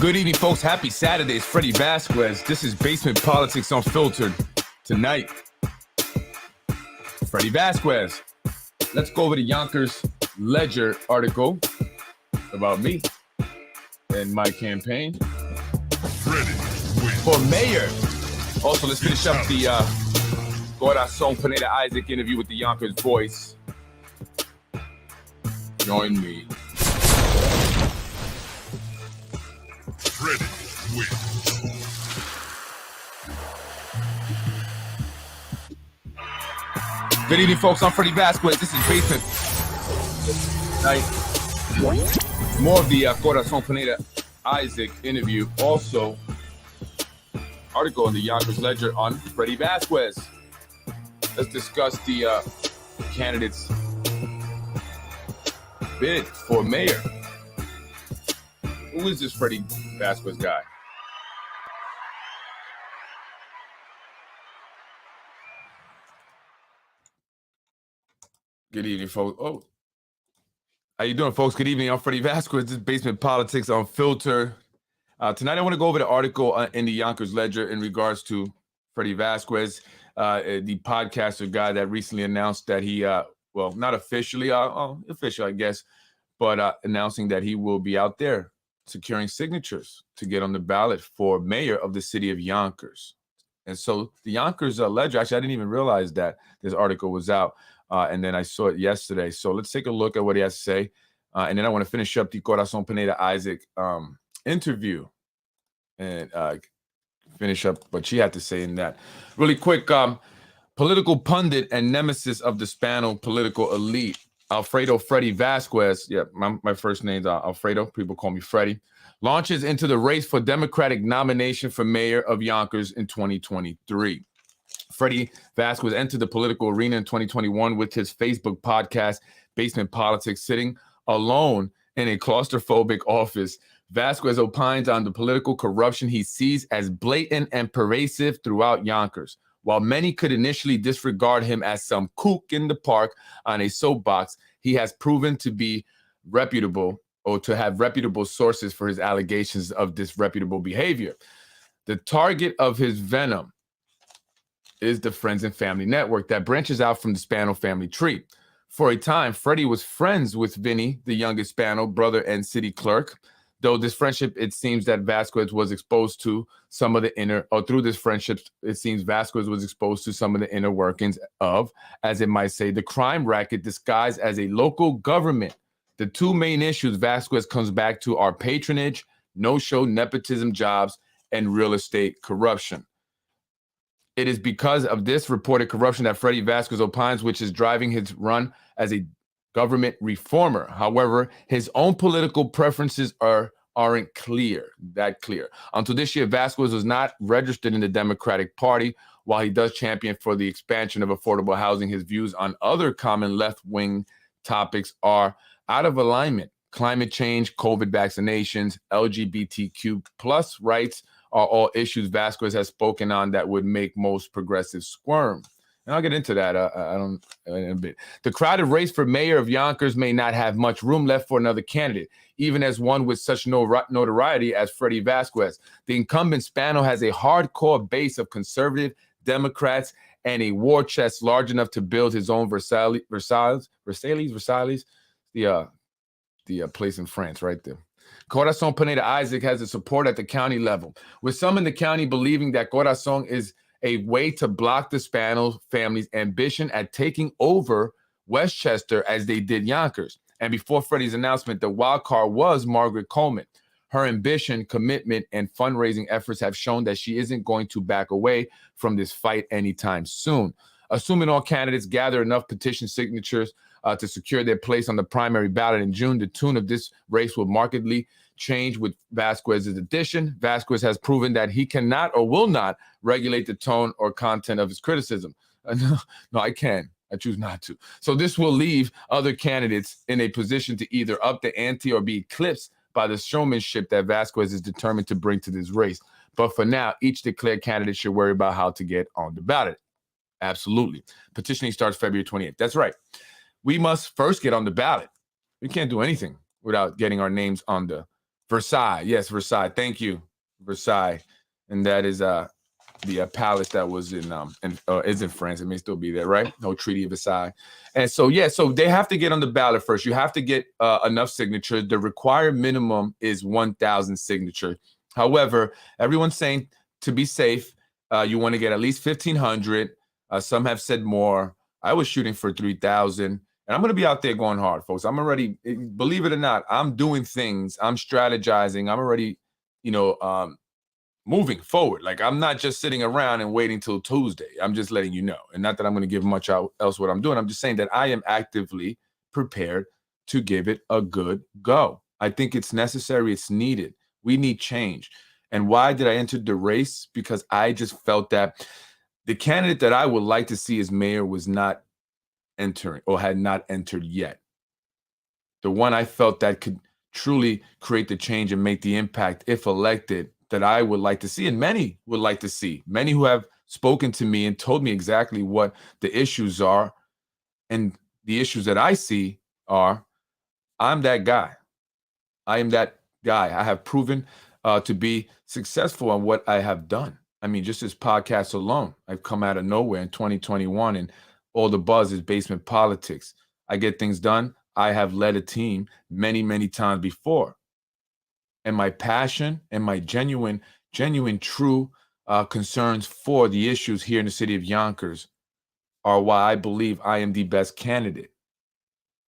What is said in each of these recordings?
Good evening, folks. Happy Saturday. It's Freddy Vazquez. This is Basement Politics Unfiltered. Tonight, Freddy Vazquez. Let's go over the Yonkers Ledger article about me and my campaign for mayor. Also, let's finish up the Corazon Pineda Isaac interview with the Yonkers Voice. Join me. Freddy wins. Good evening, folks. I'm Freddy Vazquez. This is Basement. Tonight, more of the Corazon Pineda Isaac interview. Also, article in the Yonkers Ledger on Freddy Vazquez. Let's discuss the candidate's bid for mayor. Who is this Freddy Vazquez guy? Good evening, folks. Oh, how you doing, folks? Good evening. I'm Freddy Vazquez. This is Basement Politics Unfiltered. Tonight, I want to go over the article in the Yonkers Ledger in regards to Freddy Vazquez, the podcaster guy that recently announced that he, well, not officially, official, I guess, but announcing that he will be out there securing signatures to get on the ballot for mayor of the city of Yonkers. And so the Yonkers Ledger, actually, I didn't even realize that this article was out. And then I saw it yesterday. So let's take a look at what he has to say. And then I want to finish up the Corazon Pineda Isaac interview and finish up what she had to say in that. Really quick, political pundit and nemesis of the Spanish political elite, Alfredo Freddy Vazquez, yeah, my first name's Alfredo, people call me Freddy, launches into the race for Democratic nomination for mayor of Yonkers in 2023. Freddy Vazquez entered the political arena in 2021 with his Facebook podcast, Basement Politics, sitting alone in a claustrophobic office. Vazquez opines on the political corruption he sees as blatant and pervasive throughout Yonkers. While many could initially disregard him as some kook in the park on a soapbox, he has proven to be reputable or to have reputable sources for his allegations of disreputable behavior. The target of his venom is the friends and family network that branches out from the Spano family tree. For a time, Freddy was friends with Vinny, the youngest Spano brother and city clerk. Though this friendship, it seems that Vazquez was exposed to some of the inner, or through this friendship, it seems Vazquez was exposed to some of the inner workings of, as it might say, the crime racket disguised as a local government. The two main issues Vazquez comes back to are patronage, no-show nepotism jobs, and real estate corruption. It is because of this reported corruption that Freddy Vazquez opines, which is driving his run as a government reformer. However, his own political preferences aren't clear. Until this year, Vazquez was not registered in the Democratic Party. While he does champion for the expansion of affordable housing, his views on other common left-wing topics are out of alignment. Climate change, COVID vaccinations, LGBTQ plus rights are all issues Vazquez has spoken on that would make most progressives squirm. And I'll get into that in a bit. The crowded race for mayor of Yonkers may not have much room left for another candidate, even as one with such notoriety as Freddy Vazquez. The incumbent Spano has a hardcore base of conservative Democrats and a war chest large enough to build his own Versailles, the place in France right there. Corazon Pineda Isaac has the support at the county level, with some in the county believing that Corazon is a way to block the Spano family's ambition at taking over Westchester as they did Yonkers. And before Freddy's announcement, the wild card was Margaret Coleman. Her ambition, commitment, and fundraising efforts have shown that she isn't going to back away from this fight anytime soon. Assuming all candidates gather enough petition signatures to secure their place on the primary ballot in June, the tune of this race will markedly change with Vazquez's addition. Vazquez has proven that he cannot or will not regulate the tone or content of his criticism. No, I can. I choose not to. So this will leave other candidates in a position to either up the ante or be eclipsed by the showmanship that Vazquez is determined to bring to this race. But for now, each declared candidate should worry about how to get on the ballot. Absolutely. Petitioning starts February 28th. That's right. We must first get on the ballot. We can't do anything without getting our names on the Versailles. Yes, Versailles. Thank you, Versailles. And that is the palace that was is in France. It may still be there, right? No, Treaty of Versailles. And so so they have to get on the ballot first. You have to get enough signatures. The required minimum is 1,000 signatures. However, everyone's saying to be safe, you want to get at least 1,500. Some have said more. I was shooting for 3,000. And I'm going to be out there going hard, folks. I'm already, believe it or not, I'm doing things. I'm strategizing. I'm already, moving forward. Like, I'm not just sitting around and waiting till Tuesday. I'm just letting you know. And not that I'm going to give much else what I'm doing. I'm just saying that I am actively prepared to give it a good go. I think it's necessary. It's needed. We need change. And why did I enter the race? Because I just felt that the candidate that I would like to see as mayor was not entering or had not entered yet. The one I felt that could truly create the change and make the impact if elected that I would like to see, and many would like to see, many who have spoken to me and told me exactly what the issues are. And the issues that I see are, I'm that guy. I am that guy. I have proven to be successful on what I have done. I mean, just this podcast alone, I've come out of nowhere in 2021 and all the buzz is basement politics. I get things done. I have led a team many, many times before. And my passion and my genuine, true concerns for the issues here in the city of Yonkers are why I believe I am the best candidate.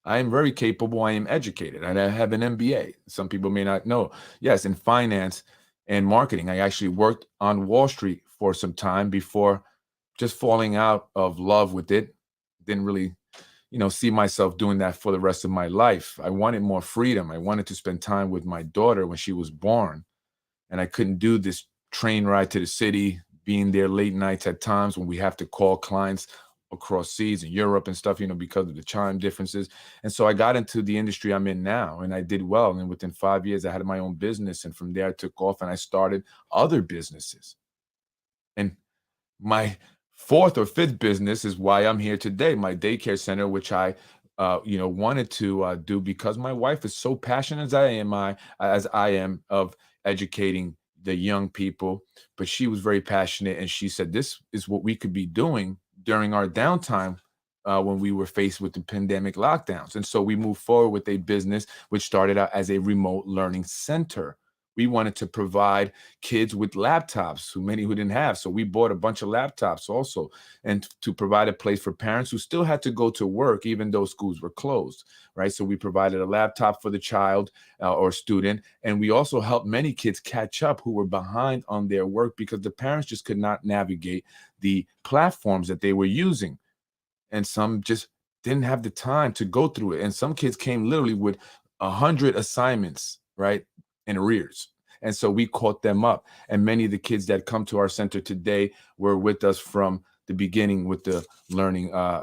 I am very capable. I am educated. I have an MBA. Some people may not know. Yes, in finance and marketing. I actually worked on Wall Street for some time before just falling out of love with it. Didn't really see myself doing that for the rest of my life. I wanted more freedom. I wanted to spend time with my daughter when she was born. And I couldn't do this train ride to the city, being there late nights at times when we have to call clients across seas in Europe and stuff, because of the time differences. And so I got into the industry I'm in now and I did well. And within 5 years, I had my own business. And from there, I took off and I started other businesses. And my fourth or fifth business is why I'm here today, my daycare center, which I wanted to do because my wife is so passionate as I am of educating the young people. But she was very passionate and she said, this is what we could be doing during our downtime when we were faced with the pandemic lockdowns. And so we moved forward with a business which started out as a remote learning center. We wanted to provide kids with laptops, many who didn't have. So we bought a bunch of laptops also, and to provide a place for parents who still had to go to work, even though schools were closed, right? So we provided a laptop for the child or student. And we also helped many kids catch up who were behind on their work because the parents just could not navigate the platforms that they were using. And some just didn't have the time to go through it. And some kids came literally with 100 assignments, right, in arrears. And so we caught them up. And many of the kids that come to our center today were with us from the beginning with the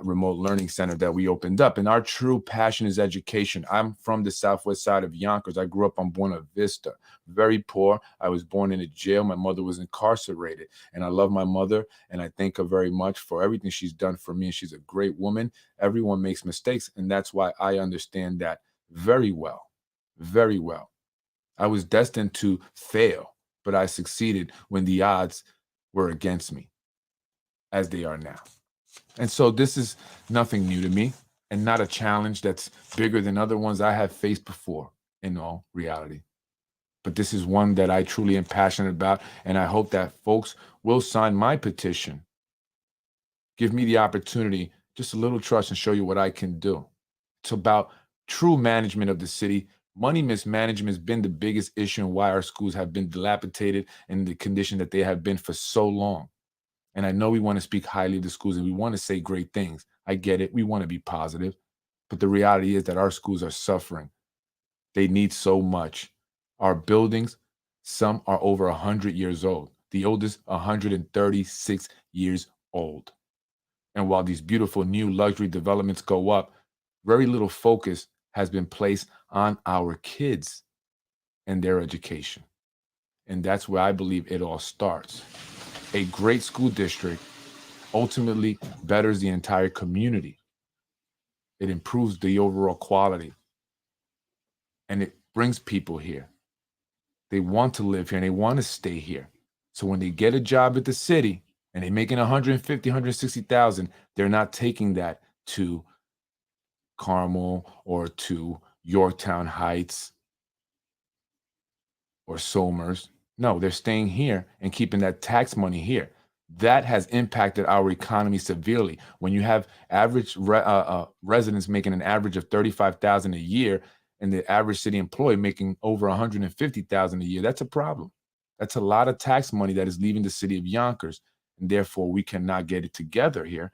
remote learning center that we opened up. And our true passion is education. I'm from the southwest side of Yonkers. I grew up on Buena Vista, very poor. I was born in a jail. My mother was incarcerated. And I love my mother. And I thank her very much for everything she's done for me. And she's a great woman. Everyone makes mistakes. And that's why I understand that very well, very well. I was destined to fail, but I succeeded when the odds were against me, as they are now. And so this is nothing new to me and not a challenge that's bigger than other ones I have faced before in all reality. But this is one that I truly am passionate about, and I hope that folks will sign my petition. Give me the opportunity, just a little trust, and show you what I can do. It's about true management of the city. Money mismanagement has been the biggest issue and why our schools have been dilapidated in the condition that they have been for so long. And I know we want to speak highly of the schools and we want to say great things. I get it. We want to be positive. But the reality is that our schools are suffering. They need so much. Our buildings, some are over 100 years old. The oldest, 136 years old. And while these beautiful new luxury developments go up, very little focus has been placed on our kids and their education. And that's where I believe it all starts. A great school district ultimately betters the entire community. It improves the overall quality and it brings people here. They want to live here and they want to stay here. So when they get a job at the city and they're making 150, 160,000, they're not taking that to Carmel or to Yorktown Heights or Somers. No, they're staying here and keeping that tax money here. That has impacted our economy severely. When you have average residents making an average of $35,000 a year, and the average city employee making over $150,000 a year, that's a problem. That's a lot of tax money that is leaving the city of Yonkers, and therefore we cannot get it together here.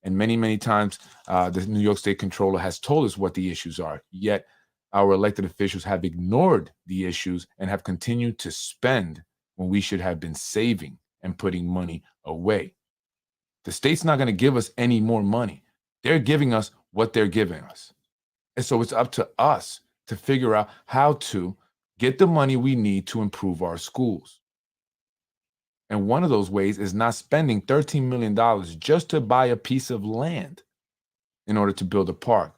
And many, many times, the New York State Controller has told us what the issues are. Yet our elected officials have ignored the issues and have continued to spend when we should have been saving and putting money away. The state's not going to give us any more money. They're giving us what they're giving us. And so it's up to us to figure out how to get the money we need to improve our schools. And one of those ways is not spending $13 million just to buy a piece of land in order to build a park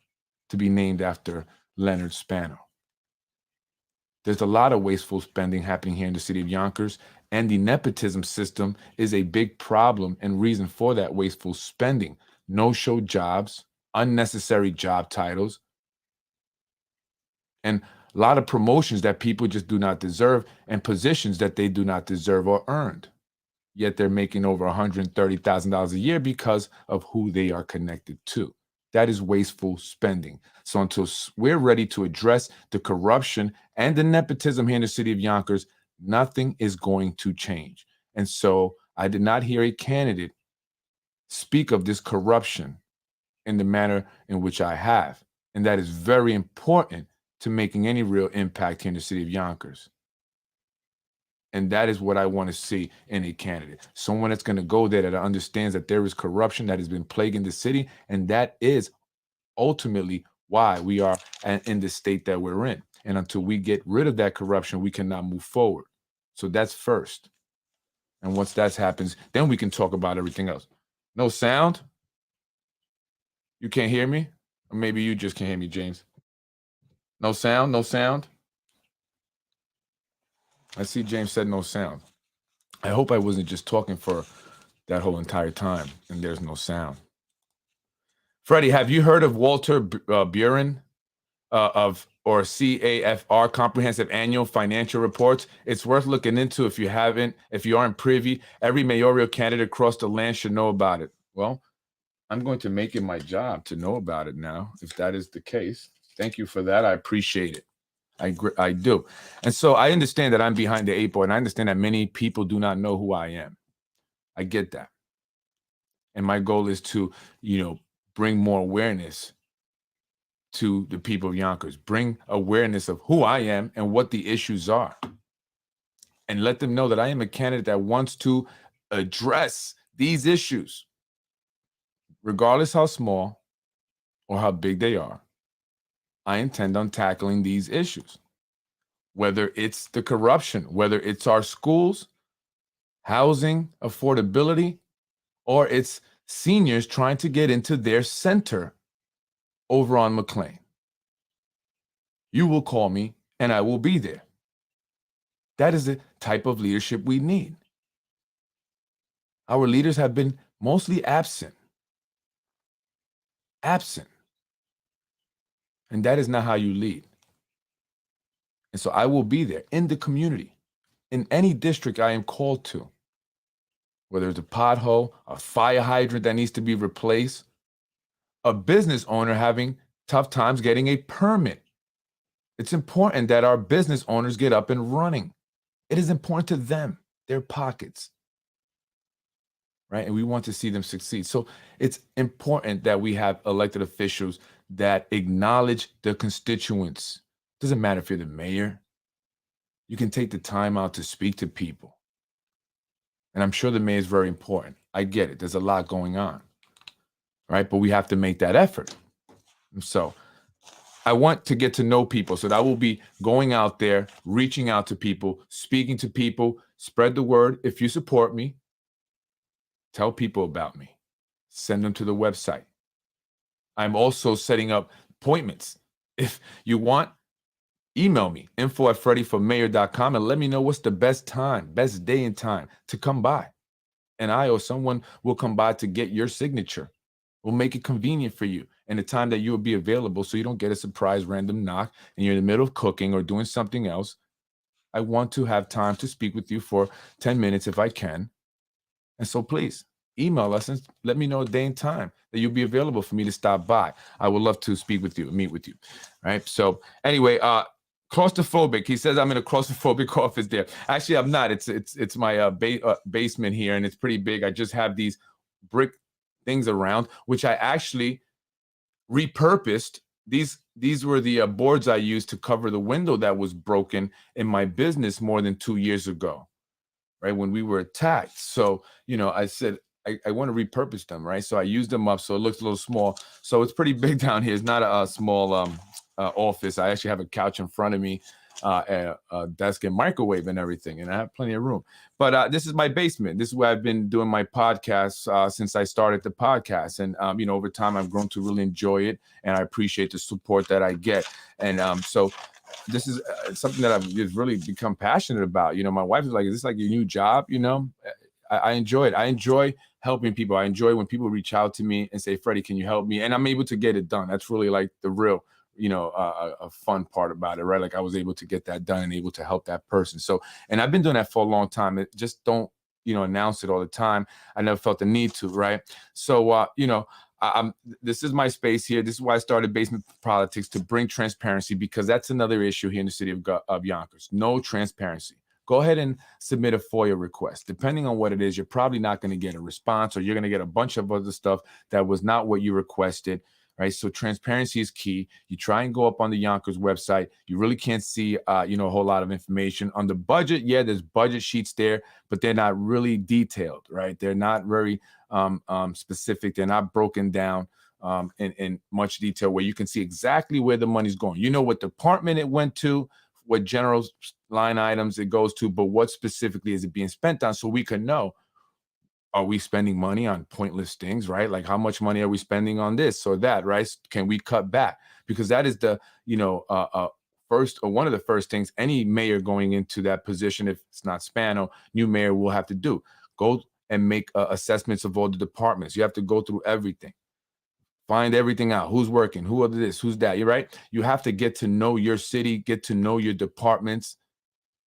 to be named after Leonard Spano. There's a lot of wasteful spending happening here in the city of Yonkers, and the nepotism system is a big problem and reason for that wasteful spending. No-show jobs, unnecessary job titles, and a lot of promotions that people just do not deserve and positions that they do not deserve or earned. Yet they're making over $130,000 a year because of who they are connected to. That is wasteful spending. So until we're ready to address the corruption and the nepotism here in the city of Yonkers, nothing is going to change. And so I did not hear a candidate speak of this corruption in the manner in which I have. And that is very important to making any real impact here in the city of Yonkers. And that is what I want to see in a candidate. Someone that's going to go there that understands that there is corruption that has been plaguing the city. And that is ultimately why we are in the state that we're in. And until we get rid of that corruption, we cannot move forward. So that's first. And once that happens, then we can talk about everything else. No sound? You can't hear me? Or maybe you just can't hear me, James. No sound? No sound? I see James said no sound. I hope I wasn't just talking for that whole entire time and there's no sound. Freddie, have you heard of Walter Buren or CAFR, Comprehensive Annual Financial Reports? It's worth looking into if you haven't, if you aren't privy. Every mayoral candidate across the land should know about it. Well, I'm going to make it my job to know about it now, if that is the case. Thank you for that. I appreciate it. I do. And so I understand that I'm behind the eight ball, and I understand that many people do not know who I am. I get that. And my goal is to, bring more awareness to the people of Yonkers, bring awareness of who I am and what the issues are, and let them know that I am a candidate that wants to address these issues, regardless how small or how big they are. I intend on tackling these issues, whether it's the corruption, whether it's our schools, housing affordability, or it's seniors trying to get into their center over on McLean. You will call me and I will be there. That is the type of leadership we need. Our leaders have been mostly absent. And that is not how you lead. And so I will be there in the community, in any district I am called to, whether it's a pothole, a fire hydrant that needs to be replaced, a business owner having tough times getting a permit. It's important that our business owners get up and running. It is important to them, their pockets, right? And we want to see them succeed. So it's important that we have elected officials that acknowledge their constituents. Doesn't matter if you're the mayor. You can take the time out to speak to people. And I'm sure the mayor is very important. I get it. There's a lot going on, right? But we have to make that effort. And so I want to get to know people, so that I will be going out there, reaching out to people, speaking to people, spread the word. If you support me, tell people about me, send them to the website. I'm also setting up appointments. If you want, email me, info@freddyformayor.com, and let me know what's the best day and time to come by. And I or someone will come by to get your signature. We'll make it convenient for you and the time that you will be available so you don't get a surprise random knock and you're in the middle of cooking or doing something else. I want to have time to speak with you for 10 minutes if I can. And so please email us and let me know a day and time that you'll be available for me to stop by. I would love to speak with you, meet with you. All right. So anyway, claustrophobic. He says I'm in a claustrophobic office there. Actually, I'm not. It's my basement here, and it's pretty big. I just have these brick things around, which I actually repurposed. These were the boards I used to cover the window that was broken in my business more than 2 years ago, right, when we were attacked. So, I said, I want to repurpose them, right? So I used them up so it looks a little small. So it's pretty big down here. It's not a small office. I actually have a couch in front of me, a desk and microwave and everything, and I have plenty of room. But this is my basement. This is where I've been doing my podcast since I started the podcast. And, over time, I've grown to really enjoy it, and I appreciate the support that I get. And so this is something that I've just really become passionate about. My wife is like, is this like your new job? I enjoy it. I enjoy helping people. I enjoy when people reach out to me and say, Freddie, can you help me? And I'm able to get it done. That's really like the real, a fun part about it, right? Like I was able to get that done and able to help that person. So, and I've been doing that for a long time. It just don't, announce it all the time. I never felt the need to, right? So, this is my space here. This is why I started Basement Politics, to bring transparency, because that's another issue here in the city of Yonkers. No transparency. Go ahead and submit a FOIA request. Depending on what it is, you're probably not going to get a response, or you're going to get a bunch of other stuff that was not what you requested, right? So transparency is key. You try and go up on the Yonkers website. You really can't see, a whole lot of information. On the budget, yeah, there's budget sheets there, but they're not really detailed, right? They're not very specific. They're not broken down in much detail where you can see exactly where the money's going. You know what department it went to, what general line items it goes to, but what specifically is it being spent on, so we can know, are we spending money on pointless things, right? Like how much money are we spending on this or that, right? Can we cut back? Because that is the, first, or one of the first things any mayor going into that position, if it's not Spano, new mayor will have to do. Go and make assessments of all the departments. You have to go through everything. Find everything out. Who's working? Who are this? Who's that? You're right. You have to get to know your city, get to know your departments,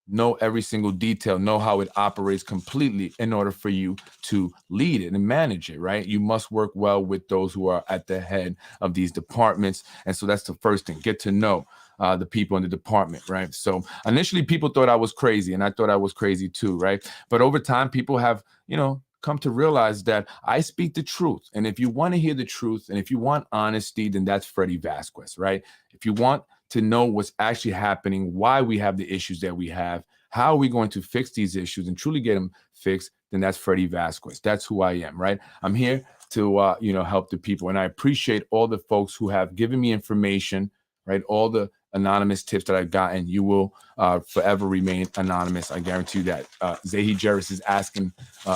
know every single detail, know how it operates completely in order for you to lead it and manage it, right? You must work well with those who are at the head of these departments. And so that's the first thing. Get to know the people in the department, right? So initially people thought I was crazy, and I thought I was crazy too, right? But over time, people have, come to realize that I speak the truth. And if you want to hear the truth, and if you want honesty, then that's Freddy Vazquez, right? If you want to know what's actually happening, why we have the issues that we have, how are we going to fix these issues and truly get them fixed, then that's Freddy Vazquez. That's who I am, right? I'm here to, help the people. And I appreciate all the folks who have given me information, right? All the anonymous tips that I've gotten. You will forever remain anonymous. I guarantee you that. Zahi Jerris is asking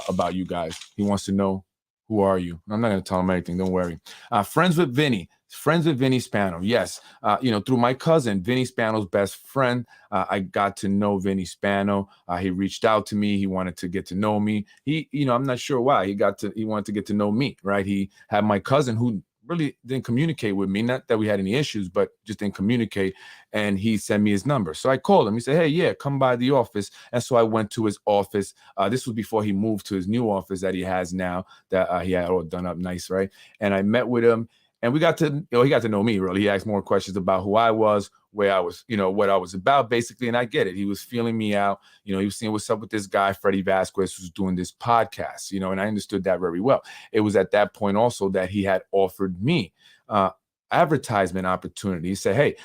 about you guys. He wants to know, who are you? I'm not going to tell him anything. Don't worry. Friends with Vinny Spano. Yes. Through my cousin, Vinny Spano's best friend, I got to know Vinny Spano. He reached out to me. He wanted to get to know me. I'm not sure why he wanted to get to know me, right? He had my cousin who really didn't communicate with me. Not that we had any issues, but just didn't communicate. And he sent me his number. So I called him. He said, hey, yeah, come by the office. And so I went to his office. This was before he moved to his new office that he has now, that he had all done up nice, right? And I met with him. And we got to, he got to know me, really. He asked more questions about who I was, where I was, what I was about, basically. And I get it. He was feeling me out. He was seeing what's up with this guy, Freddy Vazquez, who's doing this podcast, and I understood that very well. It was at that point also that he had offered me advertisement opportunity. He said, hey,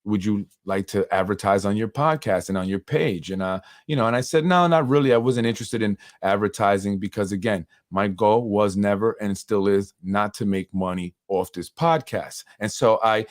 would you like to advertise on your podcast and on your page? And, and I said, no, not really. I wasn't interested in advertising because, again, my goal was never and still is not to make money off this podcast. And so I,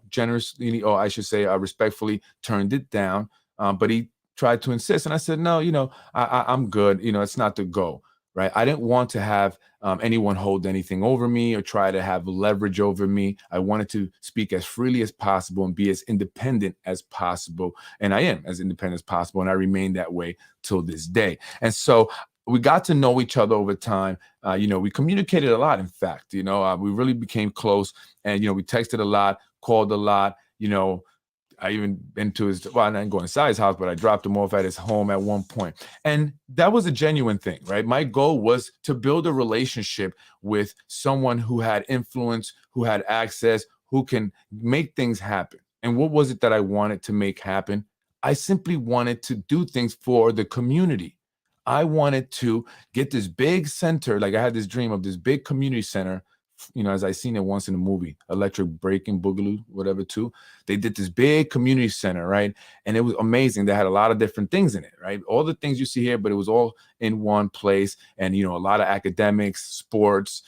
generously, or I should say respectfully turned it down. But he tried to insist. And I said, no, I'm good. It's not the goal. right? I didn't want to have anyone hold anything over me or try to have leverage over me. I wanted to speak as freely as possible and be as independent as possible. And I am as independent as possible. And I remain that way till this day. And so we got to know each other over time. We communicated a lot, in fact. We really became close. And, we texted a lot, called a lot. I even been to his, well, I didn't go inside his house, but I dropped him off at his home at one point. And that was a genuine thing, right? My goal was to build a relationship with someone who had influence, who had access, who can make things happen. And what was it that I wanted to make happen? I simply wanted to do things for the community. I wanted to get this big center. Like, I had this dream of this big community center, as I seen it once in a movie, Electric Breaking Boogaloo, whatever, too. They did this big community center, right? And it was amazing. They had a lot of different things in it, right? All the things you see here, but it was all in one place. And, a lot of academics, sports,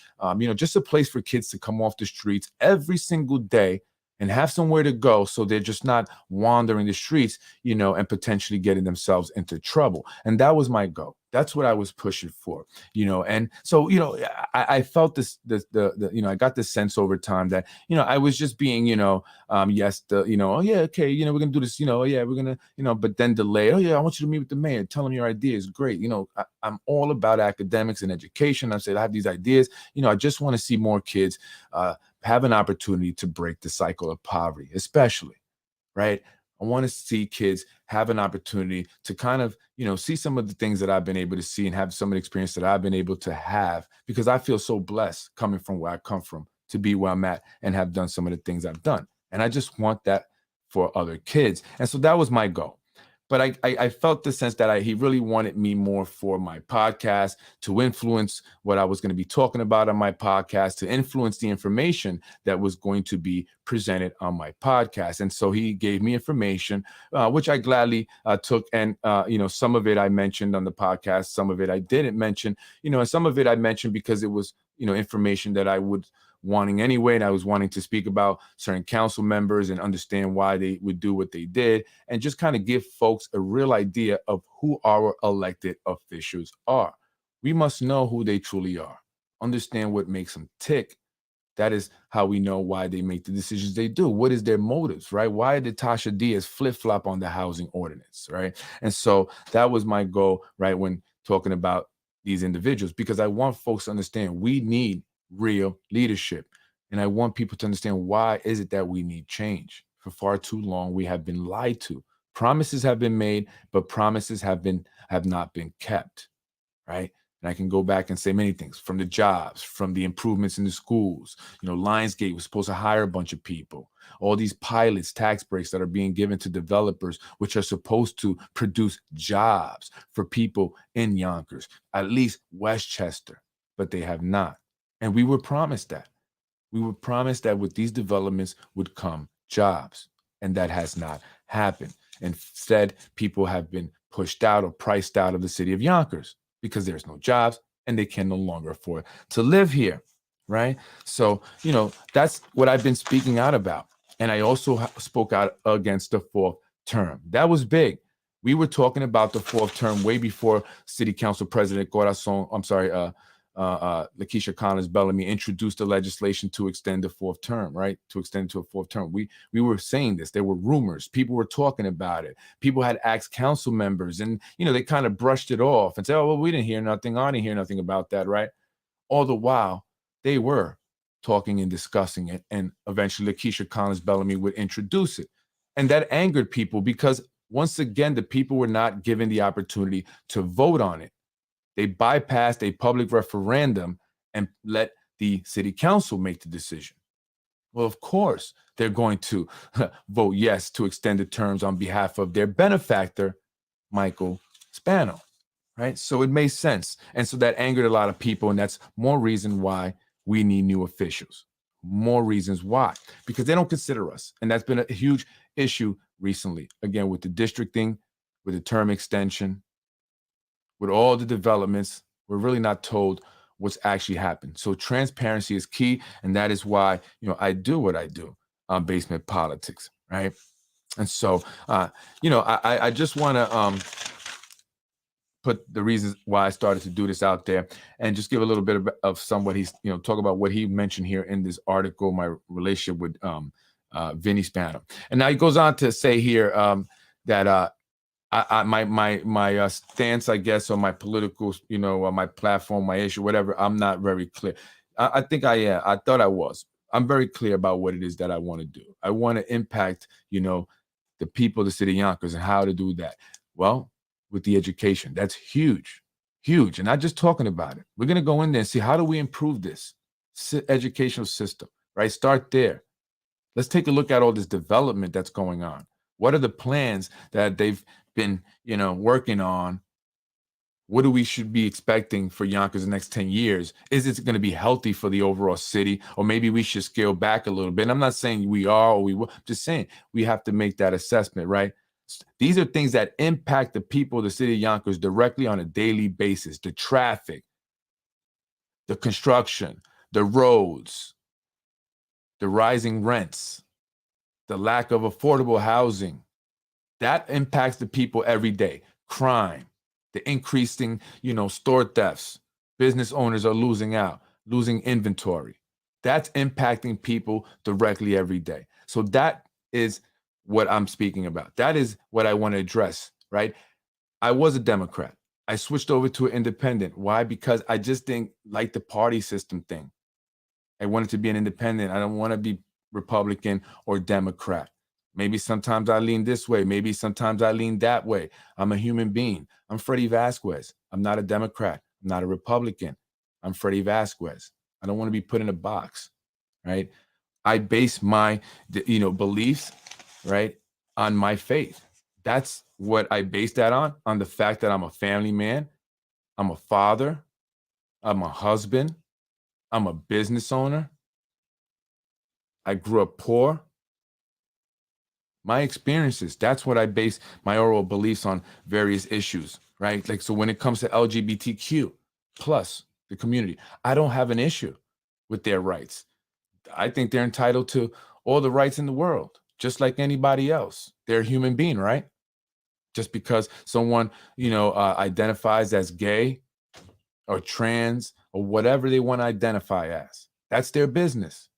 just a place for kids to come off the streets every single day and have somewhere to go, so they're just not wandering the streets, and potentially getting themselves into trouble. And that was my goal. That's what I was pushing for, And so, I felt this, I got this sense over time that, I was just being, oh yeah, okay, we're gonna do this, oh yeah, we're gonna, but then delay. Oh yeah, I want you to meet with the mayor, tell him your idea is great. I'm all about academics and education. I said I have these ideas. I just want to see more kids have an opportunity to break the cycle of poverty, especially, right? I want to see kids have an opportunity to kind of, see some of the things that I've been able to see and have some of the experience that I've been able to have, because I feel so blessed coming from where I come from to be where I'm at and have done some of the things I've done. And I just want that for other kids. And so that was my goal. But I felt the sense that he really wanted me more for my podcast, to influence what I was going to be talking about on my podcast, to influence the information that was going to be presented on my podcast. And so he gave me information, which I gladly took. And, some of it I mentioned on the podcast, some of it I didn't mention, and some of it I mentioned because it was, information that I would wanting anyway. And I was wanting to speak about certain council members and understand why they would do what they did, and just kind of give folks a real idea of who our elected officials are. We must know who they truly are, understand what makes them tick. That is how we know why they make the decisions they do. What is their motives, right? Why did Tasha Diaz flip-flop on the housing ordinance, right? And so that was my goal, right, when talking about these individuals, because I want folks to understand we need real leadership. And I want people to understand, why is it that we need change? For far too long, we have been lied to. Promises have been made, but promises have not been kept, right? And I can go back and say many things, from the jobs, from the improvements in the schools. Lionsgate was supposed to hire a bunch of people. All these pilots, tax breaks that are being given to developers, which are supposed to produce jobs for people in Yonkers, at least Westchester, but they have not. And we were promised that. We were promised that with these developments would come jobs, and that has not happened. Instead, people have been pushed out or priced out of the city of Yonkers because there's no jobs and they can no longer afford to live here, right? So, that's what I've been speaking out about. And I also spoke out against the fourth term. That was big. We were talking about the fourth term way before City Council President Lakeisha Collins Bellamy introduced the legislation to extend the fourth term, right? To extend to a fourth term. We were saying this. There were rumors. People were talking about it. People had asked council members, and they kind of brushed it off and said, "Oh, well, we didn't hear nothing. I didn't hear nothing about that," right? All the while, they were talking and discussing it, and eventually Lakeisha Collins Bellamy would introduce it. And that angered people because, once again, the people were not given the opportunity to vote on it. They bypassed a public referendum and let the city council make the decision. Well, of course, they're going to vote yes to extend the terms on behalf of their benefactor, Michael Spano, right? So it made sense. And so that angered a lot of people, and that's more reason why we need new officials. More reasons why, because they don't consider us. And that's been a huge issue recently, again, with the districting, with the term extension, with all the developments. We're really not told what's actually happened. So transparency is key. And that is why, I do what I do on Basement Politics, right? And so, I just want to put the reasons why I started to do this out there and just give a little bit of some what he's, talk about what he mentioned here in this article, my relationship with Vinny Spano. And now he goes on to say here that my stance, I guess, on my political, my platform, my issue, whatever, I'm not very clear. I think I am. I thought I was. I'm very clear about what it is that I want to do. I want to impact, the people of the city of Yonkers and how to do that. Well, with the education, that's huge, huge. And not just talking about it. We're going to go in there and see how do we improve this educational system, right? Start there. Let's take a look at all this development that's going on. What are the plans that they've been, working on? What do we should be expecting for Yonkers the next 10 years? Is it going to be healthy for the overall city? Or maybe we should scale back a little bit. And I'm not saying we are or we will. I'm just saying we have to make that assessment, right? These are things that impact the people of the city of Yonkers directly on a daily basis. The traffic, the construction, the roads, the rising rents, the lack of affordable housing. That impacts the people every day. Crime, the increasing, store thefts. Business owners are losing out, losing inventory. That's impacting people directly every day. So that is what I'm speaking about. That is what I want to address, right? I was a Democrat. I switched over to an independent. Why? Because I just didn't like the party system thing. I wanted to be an independent. I don't want to be Republican or Democrat. Maybe sometimes I lean this way. Maybe sometimes I lean that way. I'm a human being. I'm Freddy Vazquez. I'm not a Democrat. I'm not a Republican. I'm Freddy Vazquez. I don't want to be put in a box, right? I base my, beliefs, right, on my faith. That's what I base that on the fact that I'm a family man. I'm a father. I'm a husband. I'm a business owner. I grew up poor. My experiences, that's what I base my oral beliefs on various issues, right? Like, so when it comes to LGBTQ plus the community, I don't have an issue with their rights. I think they're entitled to all the rights in the world, just like anybody else. They're a human being, right? Just because someone, identifies as gay or trans or whatever they want to identify as, that's their business.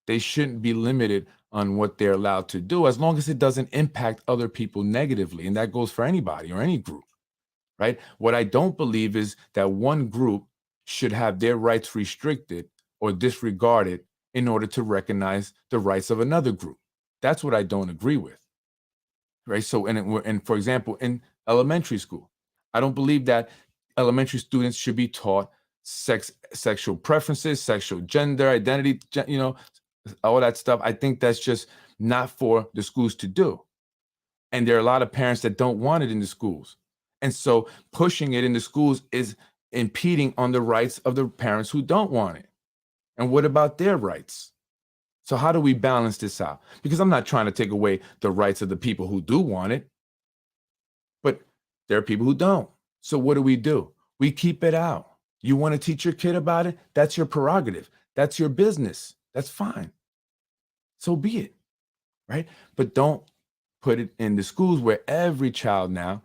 They shouldn't be limited on what they're allowed to do as long as it doesn't impact other people negatively. And that goes for anybody or any group, right? What I don't believe is that one group should have their rights restricted or disregarded in order to recognize the rights of another group. That's what I don't agree with, right? So, and for example, in elementary school, I don't believe that elementary students should be taught sexual preferences, sexual gender identity, all that stuff. I think that's just not for the schools to do. And there are a lot of parents that don't want it in the schools. And so pushing it in the schools is impeding on the rights of the parents who don't want it. And what about their rights? So how do we balance this out? Because I'm not trying to take away the rights of the people who do want it, but there are people who don't. So what do? We keep it out. You want to teach your kid about it? That's your prerogative. That's your business. That's fine. So be it, right? But don't put it in the schools where every child now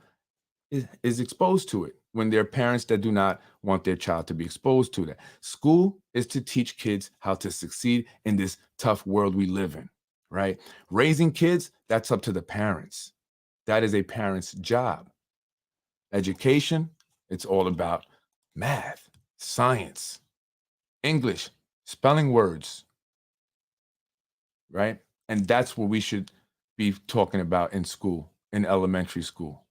is exposed to it when there are parents that do not want their child to be exposed to that. School is to teach kids how to succeed in this tough world we live in, right? Raising kids, that's up to the parents. That is a parent's job. Education, it's all about math, science, English, spelling words, right? And that's what we should be talking about in school, in elementary school.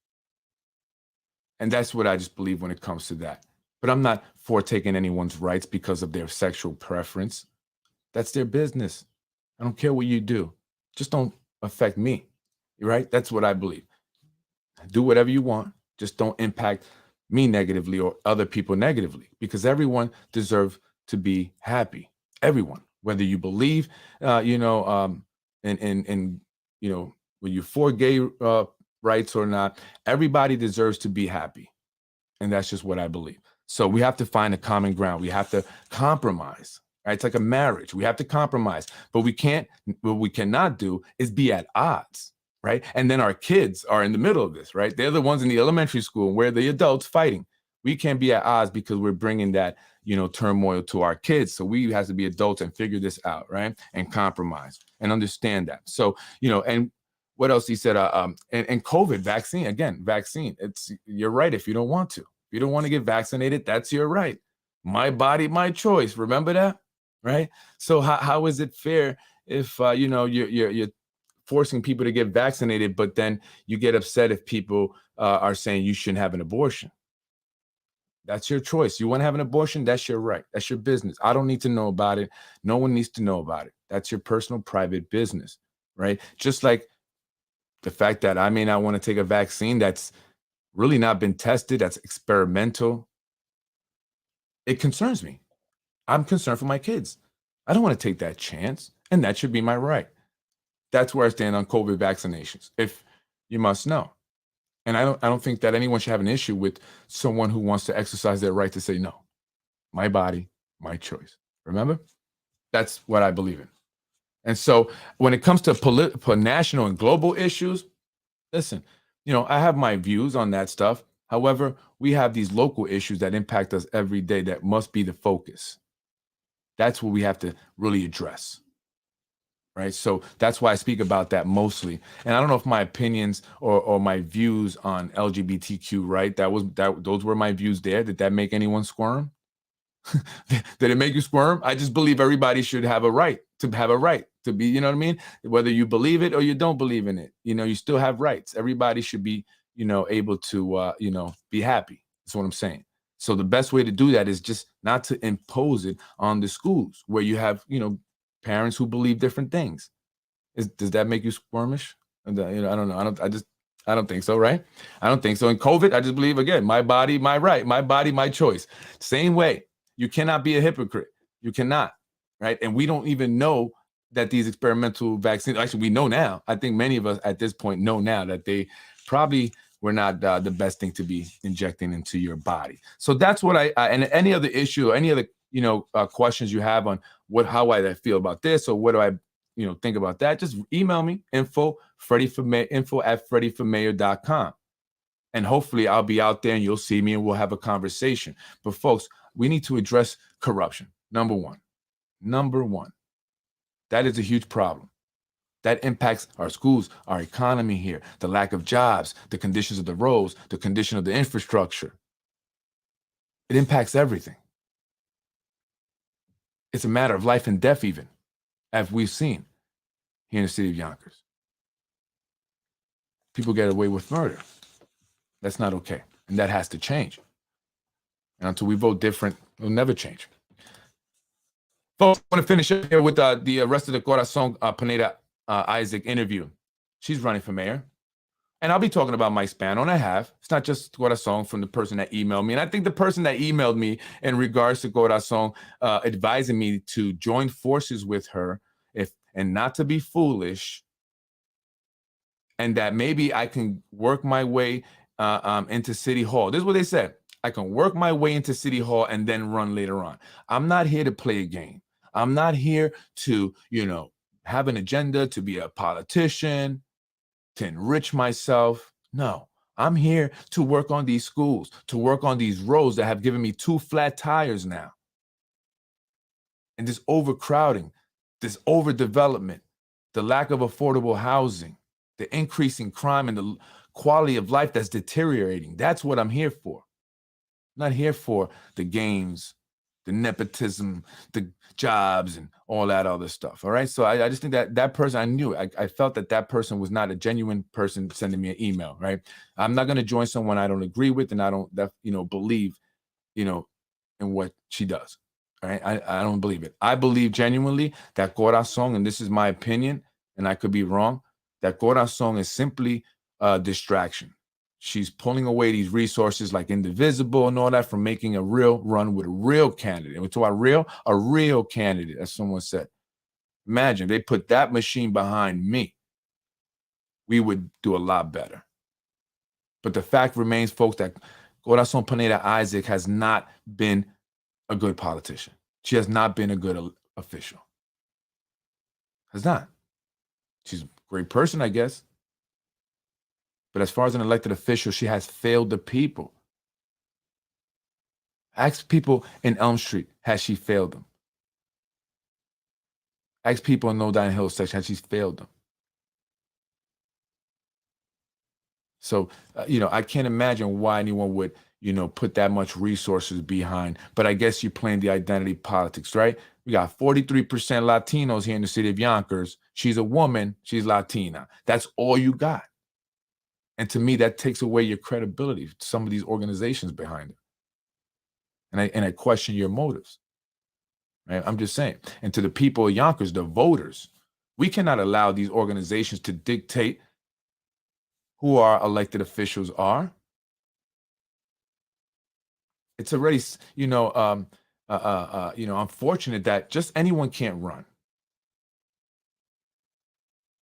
And that's what I just believe when it comes to that. But I'm not for taking anyone's rights because of their sexual preference. That's their business. I don't care what you do. Just don't affect me, right? That's what I believe. Do whatever you want. Just don't impact me negatively or other people negatively, because everyone deserves to be happy. Everyone, whether you believe, when you're for gay rights or not, everybody deserves to be happy. And that's just what I believe. So we have to find a common ground. We have to compromise, right? It's like a marriage. We have to compromise, but what we cannot do is be at odds. right? And then our kids are in the middle of this, right? They're the ones in the elementary school where the adults fighting. We can't be at odds because we're bringing that, turmoil to our kids. So we have to be adults and figure this out, right? And compromise and understand that. So, and what else he said? And COVID vaccine, again, vaccine. You're right if you don't want to. If you don't want to get vaccinated, that's your right. My body, my choice. Remember that, right? So how is it fair if you're forcing people to get vaccinated, but then you get upset if people are saying you shouldn't have an abortion? That's your choice. You want to have an abortion? That's your right. That's your business. I don't need to know about it. No one needs to know about it. That's your personal, private business, right? Just like the fact that I may not want to take a vaccine that's really not been tested, that's experimental. It concerns me. I'm concerned for my kids. I don't want to take that chance, and that should be my right. That's where I stand on COVID vaccinations. If you must know. And I don't think that anyone should have an issue with someone who wants to exercise their right to say no. My body, my choice. Remember? That's what I believe in. And so when it comes to national and global issues, listen, I have my views on that stuff. However, we have these local issues that impact us every day that must be the focus. That's what we have to really address. Right. So that's why I speak about that mostly. And I don't know if my opinions or my views on LGBTQ, right? Those were my views there. Did that make anyone squirm? Did it make you squirm? I just believe everybody should have a right to be, you know what I mean? Whether you believe it or you don't believe in it, you still have rights. Everybody should be, able to, be happy. That's what I'm saying. So the best way to do that is just not to impose it on the schools where you have, parents who believe different things. Does that make you squirmish? I don't know. I don't think so, right? I don't think so. In COVID, I just believe, again, my body, my right, my body, my choice. Same way. You cannot be a hypocrite. You cannot, right? And we don't even know that these experimental vaccines, actually, we know now. I think many of us at this point know now that they probably were not the best thing to be injecting into your body. So that's what and any other issue, or any other, questions you have on how I feel about this, or what do I, think about that, just email me, info@freddyformayor.com. And hopefully I'll be out there and you'll see me and we'll have a conversation. But folks, we need to address corruption. Number one. That is a huge problem. That impacts our schools, our economy here, the lack of jobs, the conditions of the roads, the condition of the infrastructure. It impacts everything. It's a matter of life and death, even, as we've seen here in the city of Yonkers. People get away with murder. That's not okay. And that has to change. And until we vote different, it'll never change. Folks, I want to finish up here with the rest of the Corazon Pineda Isaac interview. She's running for mayor. And I'll be talking about Mike Spano, and I have. It's not just Corazon from the person that emailed me. And I think the person that emailed me in regards to Corazon advising me to join forces with her and not to be foolish, and that maybe I can work my way into City Hall. This is what they said. I can work my way into City Hall and then run later on. I'm not here to play a game. I'm not here to, have an agenda, to be a politician, to enrich myself. No, I'm here to work on these schools, to work on these roads that have given me 2 flat tires now. And this overcrowding, this overdevelopment, the lack of affordable housing, the increasing crime, and the quality of life that's deteriorating. That's what I'm here for. I'm not here for the games, the nepotism, the jobs, and all that other stuff. All right. So I just think that person, I knew, I felt that person was not a genuine person sending me an email. Right. I'm not going to join someone I don't agree with, and I don't, believe, in what she does. All right. I don't believe it. I believe genuinely that Corazon, and this is my opinion, and I could be wrong, that Corazon is simply a distraction. She's pulling away these resources like Indivisible and all that from making a real run with a real candidate. And to a real candidate, as someone said. Imagine they put that machine behind me. We would do a lot better. But the fact remains, folks, that Corazon Pineda Isaac has not been a good politician. She has not been a good official. Has not. She's a great person, I guess. But as far as an elected official, she has failed the people. Ask people in Elm Street, has she failed them? Ask people in No Down Hill section, has she failed them? So, I can't imagine why anyone would, put that much resources behind. But I guess you're playing the identity politics, right? We got 43% Latinos here in the city of Yonkers. She's a woman. She's Latina. That's all you got. And to me, that takes away your credibility, some of these organizations behind it. And I question your motives. Right? I'm just saying. And to the people of Yonkers, the voters, we cannot allow these organizations to dictate who our elected officials are. It's already, unfortunate that just anyone can't run.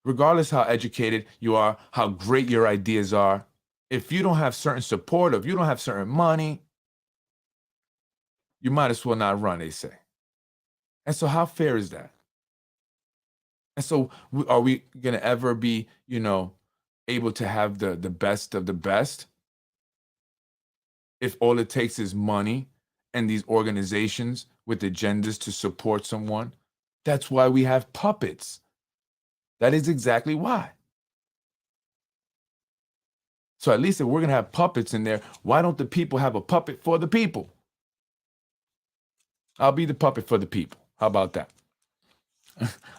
Regardless how educated you are, how great your ideas are, if you don't have certain support, if you don't have certain money, you might as well not run, they say. And so how fair is that? And so are we going to ever be, able to have the best of the best if all it takes is money and these organizations with agendas to support someone? That's why we have puppets. That is exactly why. So at least if we're going to have puppets in there, why don't the people have a puppet for the people? I'll be the puppet for the people. How about that?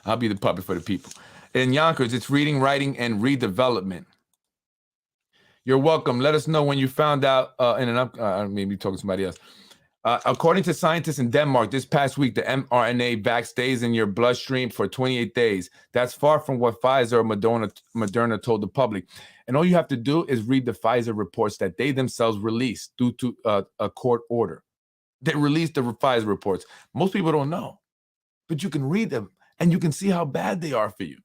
I'll be the puppet for the people. In Yonkers, it's reading, writing, and redevelopment. You're welcome. Let us know when you found out maybe talking to somebody else. According to scientists in Denmark, this past week, the mRNA vax stays in your bloodstream for 28 days. That's far from what Pfizer or Moderna told the public. And all you have to do is read the Pfizer reports that they themselves released due to a court order. They released the Pfizer reports. Most people don't know, but you can read them and you can see how bad they are for you.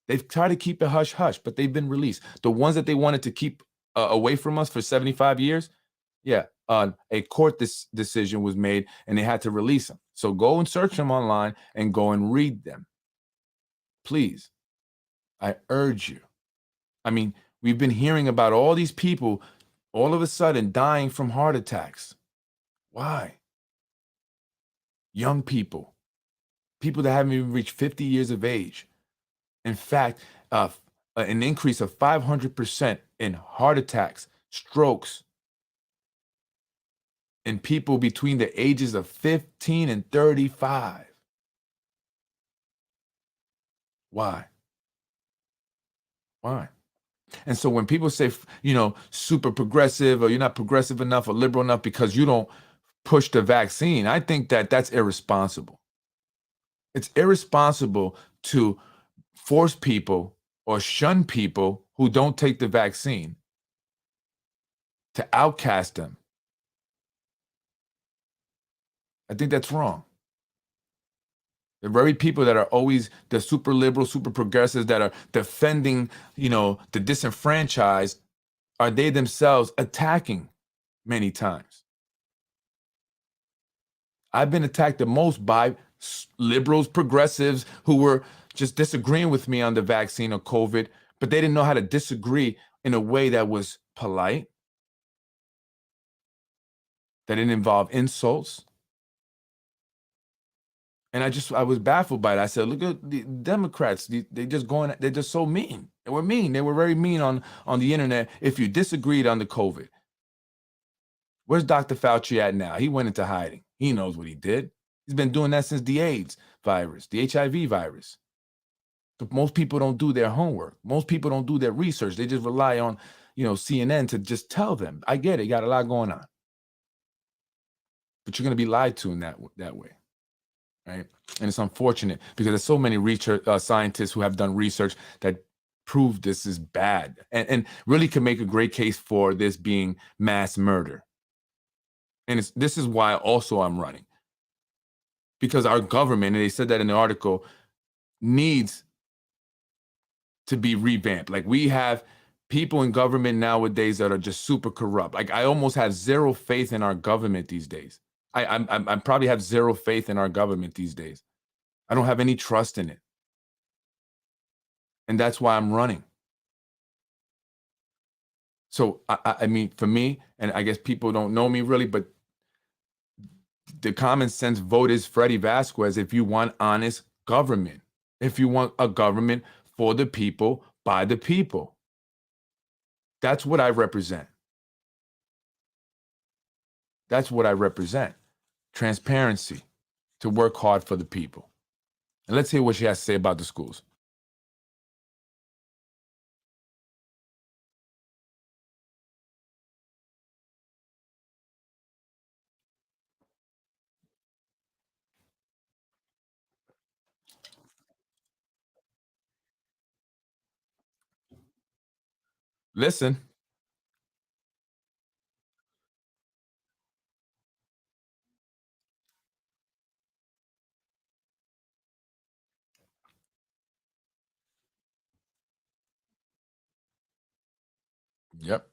They've tried to keep it hush-hush, but they've been released. The ones that they wanted to keep away from us for 75 years, a court decision was made and they had to release them. So go and search them online and go and read them. Please, I urge you. I mean, we've been hearing about all these people all of a sudden dying from heart attacks. Why? Young people that haven't even reached 50 years of age. In fact, an increase of 500% in heart attacks, strokes, in people between the ages of 15 and 35. Why? And so when people say, super progressive, or you're not progressive enough or liberal enough because you don't push the vaccine, I think that that's irresponsible. It's irresponsible to force people or shun people who don't take the vaccine, to outcast them. I think that's wrong. The very people that are always the super liberal, super progressives that are defending, the disenfranchised, are they themselves attacking many times. I've been attacked the most by liberals, progressives who were just disagreeing with me on the vaccine or COVID, but they didn't know how to disagree in a way that was polite, that didn't involve insults. And I was baffled by it. I said, look at the Democrats. They're just so mean. They were mean. They were very mean on the internet if you disagreed on the COVID. Where's Dr. Fauci at now? He went into hiding. He knows what he did. He's been doing that since the AIDS virus, the HIV virus. But most people don't do their homework. Most people don't do their research. They just rely on, CNN to just tell them. I get it. You got a lot going on. But you're going to be lied to in that way. Right? And it's unfortunate because there's so many scientists who have done research that prove this is bad and really can make a great case for this being mass murder. And this is why also I'm running. Because our government, and they said that in the article, needs to be revamped. Like, we have people in government nowadays that are just super corrupt. Like, I almost have zero faith in our government these days. I probably have zero faith in our government these days. I don't have any trust in it. And that's why I'm running. So I mean, for me, and I guess people don't know me really, but the common sense vote is Freddy Vazquez if you want honest government, if you want a government for the people, by the people. That's what I represent. That's what I represent. Transparency, to work hard for the people. And let's hear what she has to say about the schools. Listen. Yep.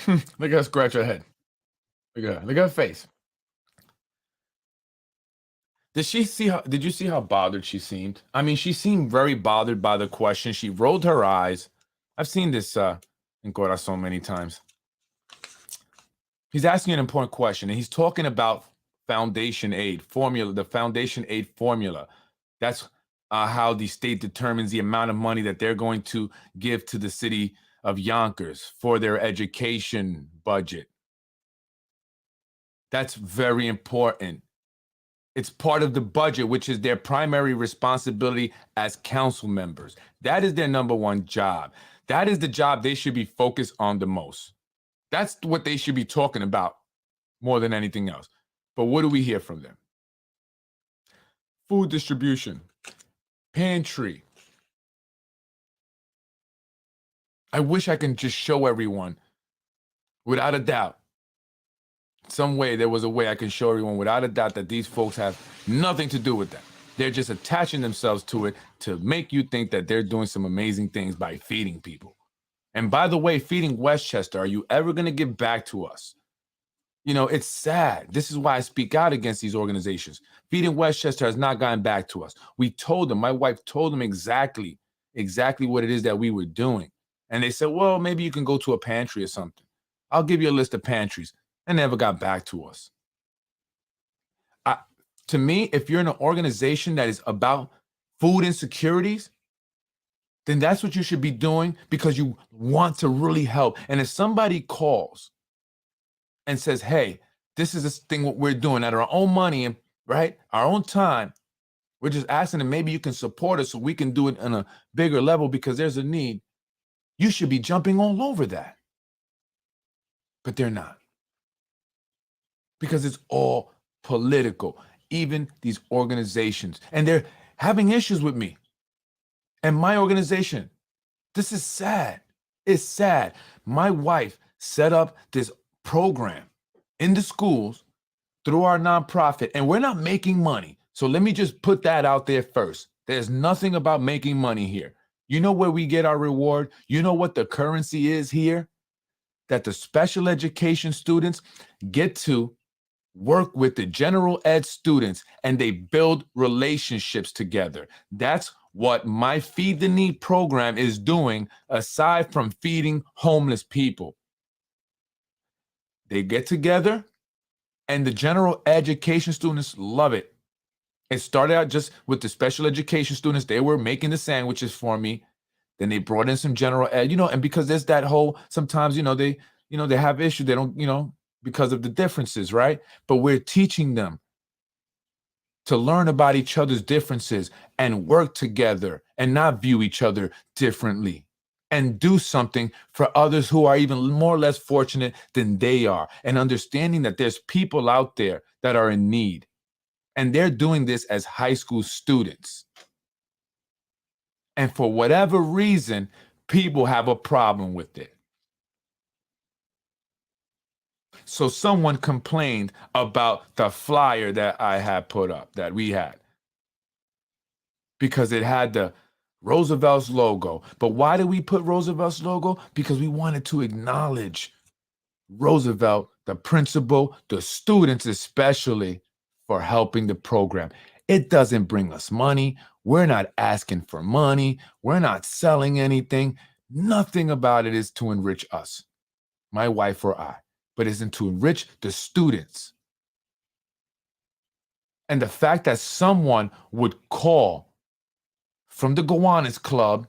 Look at her scratch her head. Look at her. Look at her face. Did you see how bothered she seemed? I mean, she seemed very bothered by the question. She rolled her eyes. I've seen this in Corazon many times. He's asking an important question, and he's talking about foundation aid formula, the foundation aid formula. That's how the state determines the amount of money that they're going to give to the city of Yonkers for their education budget. That's very important. It's part of the budget, which is their primary responsibility as council members. That is their number one job. That is the job they should be focused on the most. That's what they should be talking about more than anything else. But what do we hear from them? Food distribution, pantry. I wish I can just show everyone, without a doubt, some way there was a way I can show everyone without a doubt that these folks have nothing to do with that. They're just attaching themselves to it to make you think that they're doing some amazing things by feeding people. And by the way, feeding Westchester, are you ever going to give back to us? You know, it's sad. This is why I speak out against these organizations. Feeding Westchester has not gotten back to us. We told them, my wife told them exactly what it is that we were doing. And they said, well, maybe you can go to a pantry or something. I'll give you a list of pantries. And never got back to us. To me, if you're in an organization that is about food insecurities, then that's what you should be doing because you want to really help. And if somebody calls and says, hey, this is this thing what we're doing at our own money and right, our own time, we're just asking them, maybe you can support us so we can do it on a bigger level because there's a need. You should be jumping all over that. But they're not. Because it's all political, even these organizations. And they're having issues with me and my organization. This is sad. It's sad. My wife set up this program in the schools through our nonprofit, and we're not making money. So let me just put that out there first. There's nothing about making money here. You know where we get our reward? You know what the currency is here? That the special education students get to work with the general ed students and they build relationships together. That's what my Feed the Need program is doing aside from feeding homeless people. They get together and the general education students love it. It started out just with the special education students. They were making the sandwiches for me. Then they brought in some general ed, and because there's that whole, sometimes, they have issues. They don't, because of the differences, right? But we're teaching them to learn about each other's differences and work together and not view each other differently and do something for others who are even more or less fortunate than they are, and understanding that there's people out there that are in need. And they're doing this as high school students. And for whatever reason, people have a problem with it. So someone complained about the flyer that I had put up, that we had, because it had the Roosevelt's logo. But why did we put Roosevelt's logo? Because we wanted to acknowledge Roosevelt, the principal, the students especially, for helping the program. It doesn't bring us money. We're not asking for money. We're not selling anything. Nothing about it is to enrich us, my wife or I, but it's to enrich the students. And the fact that someone would call from the Gowanus Club,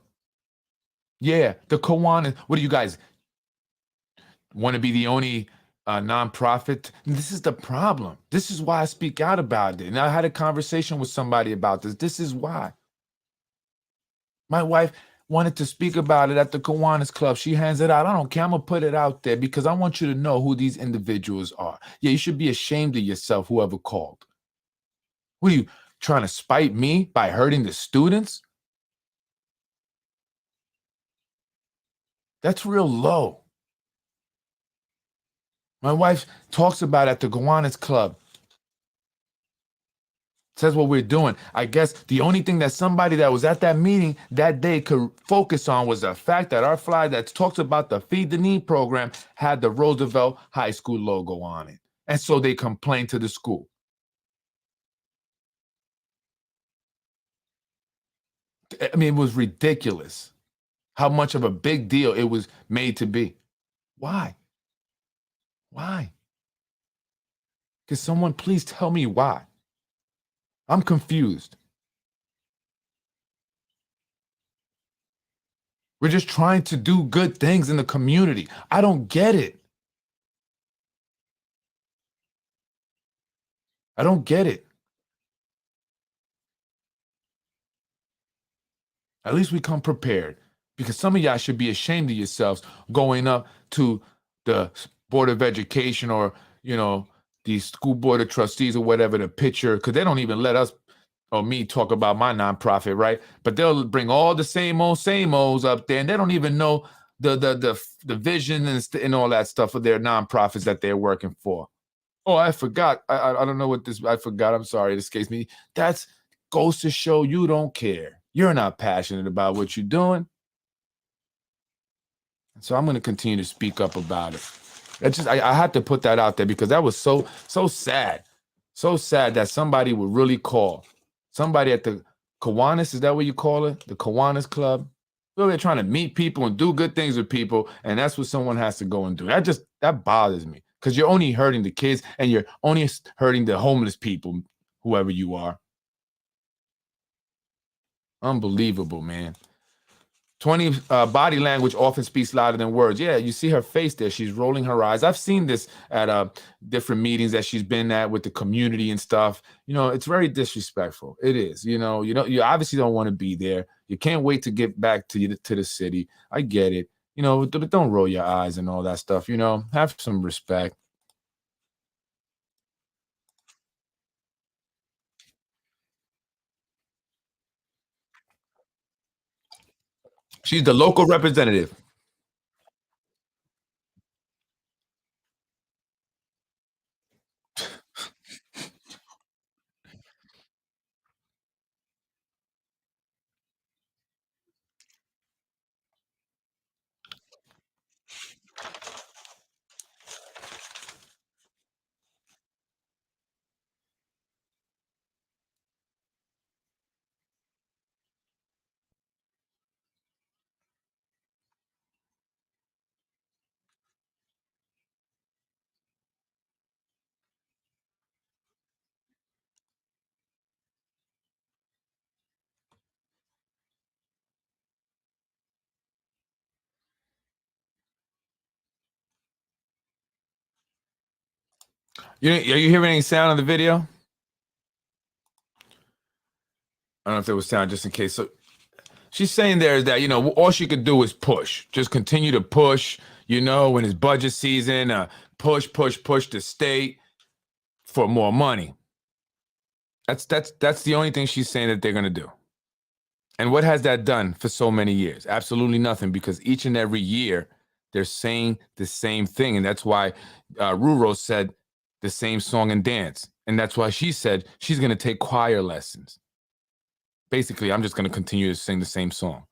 yeah, the Gowanus, what do you guys want to be the only nonprofit? This is the problem. This is why I speak out about it. And I had a conversation with somebody about this. This is why. My wife wanted to speak about it at the Kiwanis Club. She hands it out. I don't care. I'm going to put it out there because I want you to know who these individuals are. Yeah, you should be ashamed of yourself, whoever called. What are you trying to spite me by hurting the students? That's real low. My wife talks about it at the Gowanus Club. Says what we're doing. I guess the only thing that somebody that was at that meeting that day could focus on was the fact that our flyer that talks about the Feed the Need program had the Roosevelt High School logo on it. And so they complained to the school. I mean, it was ridiculous how much of a big deal it was made to be. Why? Why? Can someone please tell me why? I'm confused. We're just trying to do good things in the community. I don't get it. I don't get it. At least we come prepared, because some of y'all should be ashamed of yourselves going up to the Board of Education or, the school board of trustees or whatever, the picture, because they don't even let us or me talk about my nonprofit, right? But they'll bring all the same olds up there, and they don't even know the vision and all that stuff of their nonprofits that they're working for. Oh, I forgot. I don't know what this. I forgot. I'm sorry. This escapes me. That's goes to show you don't care. You're not passionate about what you're doing. So I'm going to continue to speak up about it. I had to put that out there because that was so sad. So sad that somebody would really call. Somebody at the Kiwanis, is that what you call it? The Kiwanis Club? Well, they're trying to meet people and do good things with people, and that's what someone has to go and do. That bothers me because you're only hurting the kids and you're only hurting the homeless people, whoever you are. Unbelievable, man. 20 body language often speaks louder than words. Yeah, you see her face there. She's rolling her eyes. I've seen this at different meetings that she's been at with the community and stuff. It's very disrespectful. It is. You obviously don't want to be there. You can't wait to get back to the city. I get it. But don't roll your eyes and all that stuff. Have some respect. She's the local representative. Are you hearing any sound on the video? I don't know if there was sound, just in case. So she's saying there is that, all she could do is push, just continue to push, when it's budget season, push the state for more money. That's the only thing she's saying that they're going to do. And what has that done for so many years? Absolutely nothing, because each and every year they're saying the same thing. And that's why Ruro said the same song and dance. And that's why she said she's going to take choir lessons. Basically, I'm just going to continue to sing the same song.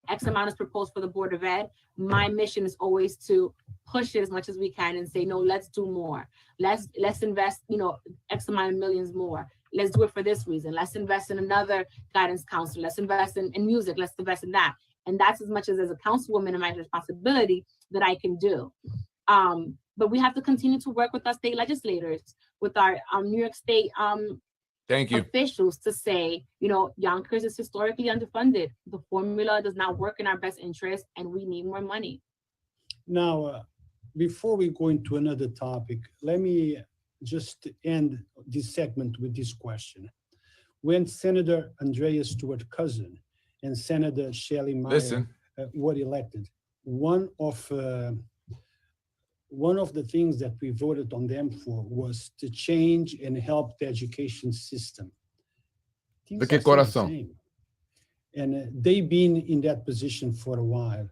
X amount is proposed for the Board of Ed. My mission is always to push it as much as we can and say, no, let's do more. Let's invest, X amount of millions more. Let's do it for this reason. Let's invest in another guidance counselor. Let's invest in music. Let's invest in that. And that's as much as a councilwoman and my responsibility that I can do. But we have to continue to work with our state legislators, with our New York State Thank you. officials to say, Yonkers is historically underfunded. The formula does not work in our best interest, and we need more money. Now, before we go into another topic, let me just end this segment with this question. When Senator Andrea Stewart Cousin and Senator Shelley Meyer were elected, one of the things that we voted on them for was to change and help the education system. Look at Corazon. And they've been in that position for a while.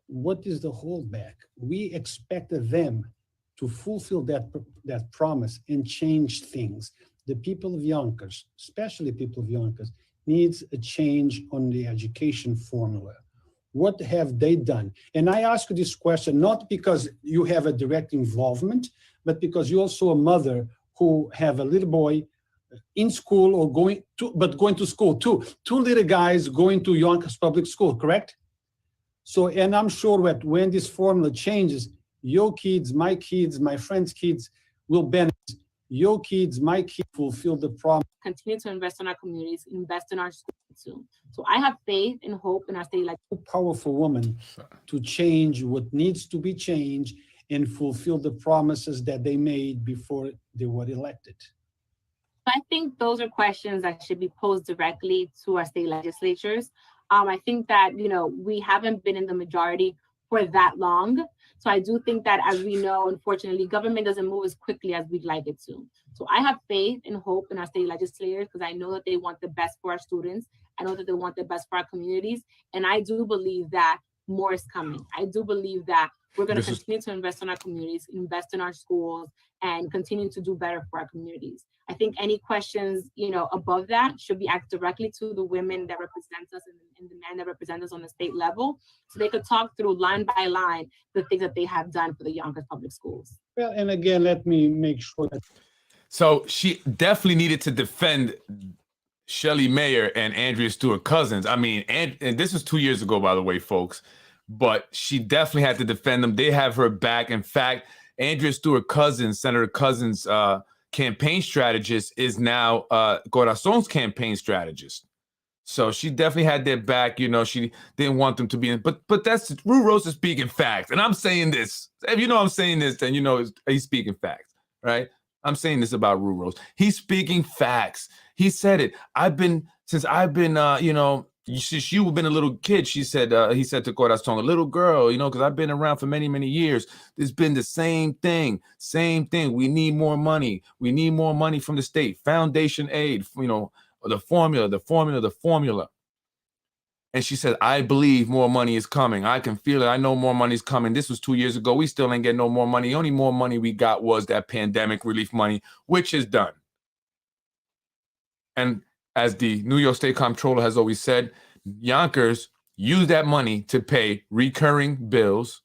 What is the holdback? We expected them to fulfill that promise and change things. The people of Yonkers, especially people of Yonkers, needs a change on the education formula. What have they done? And I ask you this question, not because you have a direct involvement, but because you're also a mother who have a little boy in school or going to school too. Two little guys going to Yonkers Public School, correct? So, and I'm sure that when this formula changes, your kids, my friends' kids will benefit. Your kids, my kids fulfill the promise. Continue to invest in our communities, invest in our schools too. So I have faith and hope in our state. Like a powerful woman to change what needs to be changed and fulfill the promises that they made before they were elected. I think those are questions that should be posed directly to our state legislatures. I think that, we haven't been in the majority for that long. So I do think that, as we know, unfortunately, government doesn't move as quickly as we'd like it to. So I have faith and hope in our state legislators because I know that they want the best for our students. I know that they want the best for our communities. And I do believe that more is coming. I do believe that we're going to continue to invest in our communities, invest in our schools, and continue to do better for our communities. I think any questions, above that should be asked directly to the women that represent us and the men that represent us on the state level, so they could talk through line by line the things that they have done for the Yonkers Public Schools. Well, and again, let me make sure that. So she definitely needed to defend Shelley Meyer and Andrea Stewart Cousins. I mean, and this was 2 years ago, by the way, folks, but she definitely had to defend them. They have her back. In fact, Andrea Stewart Cousins, Senator Cousins' campaign strategist, is now Corazon's campaign strategist. So she definitely had their back. She didn't want them to be in, but that's Rue Rose is speaking facts. And I'm saying this. If I'm saying this, then he's speaking facts, right? I'm saying this about Rue Rose. He's speaking facts. He said it. Since I've been you've been a little kid, he said to Corazon, a little girl, because I've been around for many, many years. There's been the same thing. We need more money. We need more money from the state. Foundation aid, the formula. And she said, I believe more money is coming. I can feel it. I know more money is coming. This was 2 years ago. We still ain't getting no more money. The only more money we got was that pandemic relief money, which is done. And as the New York State Comptroller has always said, Yonkers use that money to pay recurring bills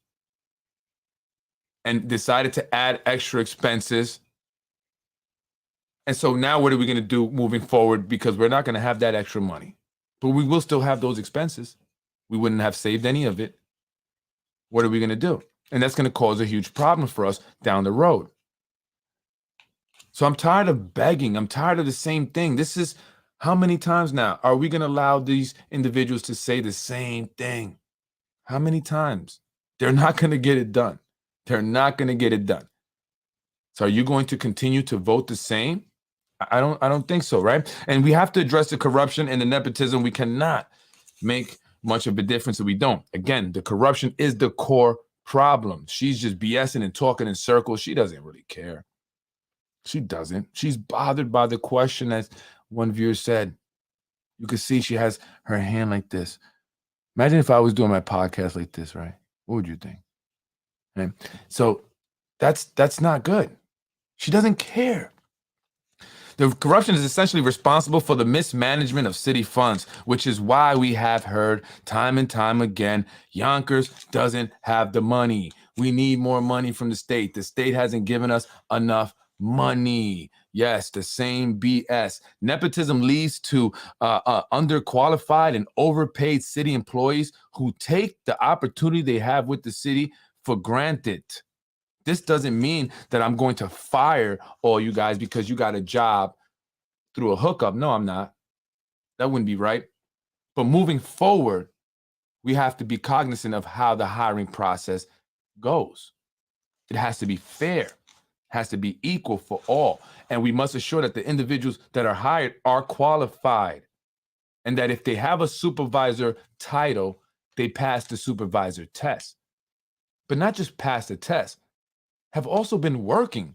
and decided to add extra expenses. And so now what are we going to do moving forward? Because we're not going to have that extra money, but we will still have those expenses. We wouldn't have saved any of it. What are we going to do? And that's going to cause a huge problem for us down the road. So I'm tired of begging. I'm tired of the same thing. This is how many times now are we going to allow these individuals to say the same thing? How many times? They're not going to get it done. They're not going to get it done. So are you going to continue to vote the same? I don't think so, right? And we have to address the corruption and the nepotism. We cannot make much of a difference if we don't. Again, the corruption is the core problem. She's just BSing and talking in circles. She doesn't really care. She doesn't. She's bothered by the question, as one viewer said. You can see she has her hand like this. Imagine if I was doing my podcast like this, right? What would you think? Right? So that's not good. She doesn't care. The corruption is essentially responsible for the mismanagement of city funds, which is why we have heard time and time again, Yonkers doesn't have the money. We need more money from the state. The state hasn't given us enough money. Yes, the same BS. Nepotism leads to underqualified and overpaid city employees who take the opportunity they have with the city for granted. This doesn't mean that I'm going to fire all you guys because you got a job through a hookup. No, I'm not. That wouldn't be right. But moving forward, we have to be cognizant of how the hiring process goes. It has to be fair, has to be equal for all. And we must assure that the individuals that are hired are qualified and that if they have a supervisor title, they pass the supervisor test. But not just pass the test, have also been working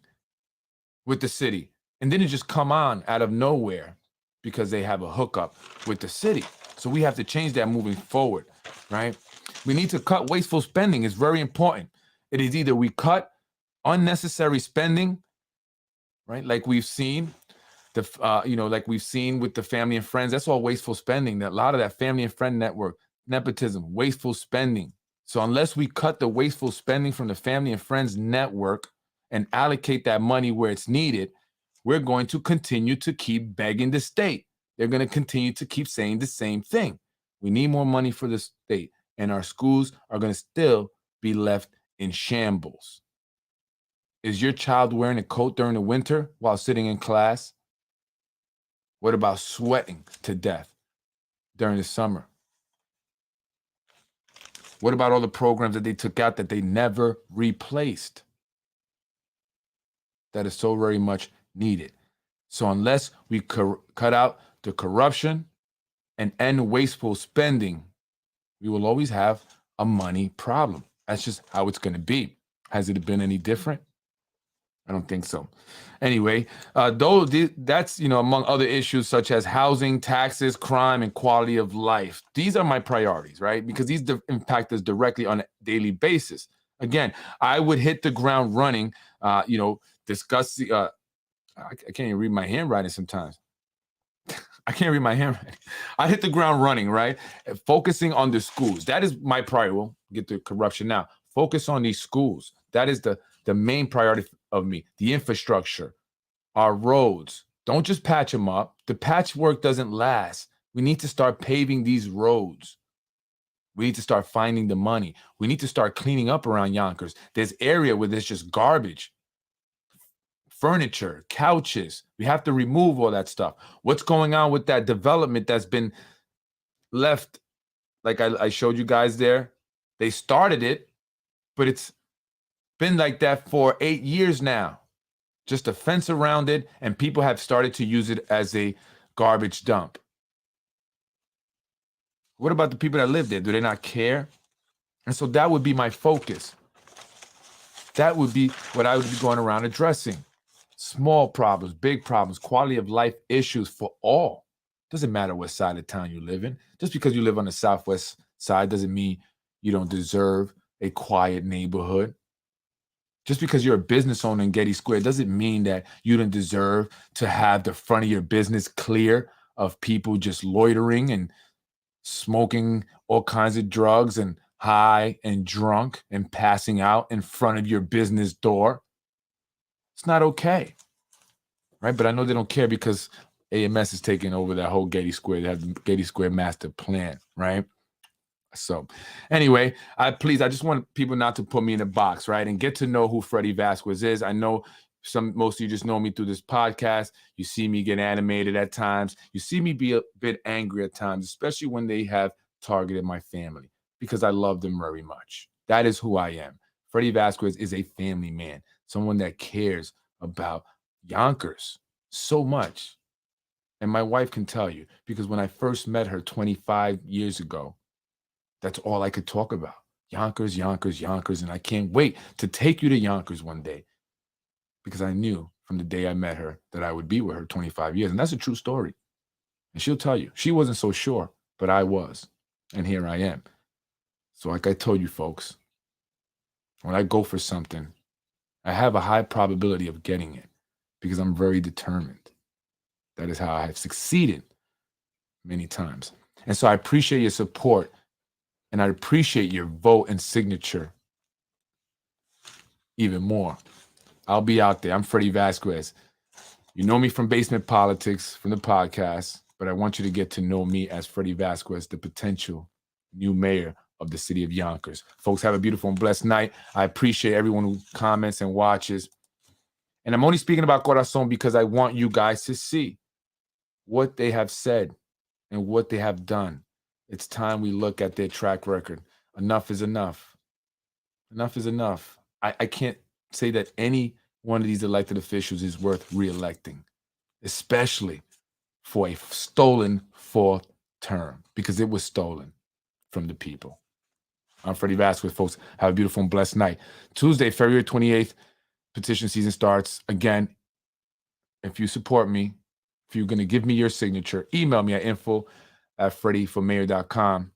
with the city and didn't just come on out of nowhere because they have a hookup with the city. So we have to change that moving forward, right? We need to cut wasteful spending. It's very important. It is either we cut unnecessary spending, right? Like we've seen, like we've seen with the family and friends. That's all wasteful spending. That a lot of that family and friend network, nepotism, wasteful spending. So unless we cut the wasteful spending from the family and friends network and allocate that money where it's needed, we're going to continue to keep begging the state. They're going to continue to keep saying the same thing. We need more money for the state, and our schools are going to still be left in shambles. Is your child wearing a coat during the winter while sitting in class? What about sweating to death during the summer? What about all the programs that they took out that they never replaced? That is so very much needed. So unless we cut out the corruption and end wasteful spending, we will always have a money problem. That's just how it's going to be. Has it been any different? I don't think so. Anyway, that's, among other issues such as housing, taxes, crime, and quality of life. These are my priorities, right? Because these impact us directly on a daily basis. Again, I would hit the ground running, discuss the, I can't even read my handwriting sometimes. I can't read my handwriting. I hit the ground running, right? Focusing on the schools. That is my priority. We'll get to corruption now. Focus on these schools. That is the main priority of me. The infrastructure, our roads. Don't just patch them up. The patchwork doesn't last. We need to start paving these roads. We need to start finding the money. We need to start cleaning up around Yonkers. There's area where there's just garbage. Furniture, couches. We have to remove all that stuff. What's going on with that development that's been left? Like I showed you guys there. They started it, but it's been like that for 8 years now. Just a fence around it, and people have started to use it as a garbage dump. What about the people that live there? Do they not care? And so that would be my focus. That would be what I would be going around addressing. Small problems, big problems, quality of life issues for all. Doesn't matter what side of town you live in. Just because you live on the southwest side doesn't mean you don't deserve a quiet neighborhood. Just because you're a business owner in Getty Square doesn't mean that you don't deserve to have the front of your business clear of people just loitering and smoking all kinds of drugs and high and drunk and passing out in front of your business door. It's not okay, right? But I know they don't care because AMS is taking over that whole Getty Square. They have the Getty Square master plan, right? So anyway, I just want people not to put me in a box, right? And get to know who Freddy Vazquez is. I know most of you just know me through this podcast. You see me get animated at times. You see me be a bit angry at times, especially when they have targeted my family, because I love them very much. That is who I am. Freddy Vazquez is a family man, someone that cares about Yonkers so much. And my wife can tell you, because when I first met her 25 years ago, that's all I could talk about. Yonkers, Yonkers, Yonkers. And I can't wait to take you to Yonkers one day, because I knew from the day I met her that I would be with her 25 years. And that's a true story. And she'll tell you, she wasn't so sure, but I was. And here I am. So like I told you folks, when I go for something, I have a high probability of getting it because I'm very determined. That is how I have succeeded many times. And so I appreciate your support, and I appreciate your vote and signature even more. I'll be out there. I'm Freddy Vazquez. You know me from Basement Politics, from the podcast, but I want you to get to know me as Freddy Vazquez, the potential new mayor of the city of Yonkers. Folks, have a beautiful and blessed night. I appreciate everyone who comments and watches. And I'm only speaking about Corazon because I want you guys to see what they have said and what they have done. It's time we look at their track record. Enough is enough. Enough is enough. I can't say that any one of these elected officials is worth re-electing, especially for a stolen fourth term, because it was stolen from the people. I'm Freddy Vazquez, folks. Have a beautiful and blessed night. Tuesday, February 28th, petition season starts. Again, if you support me, if you're going to give me your signature, email me at info@freddyformayor.com.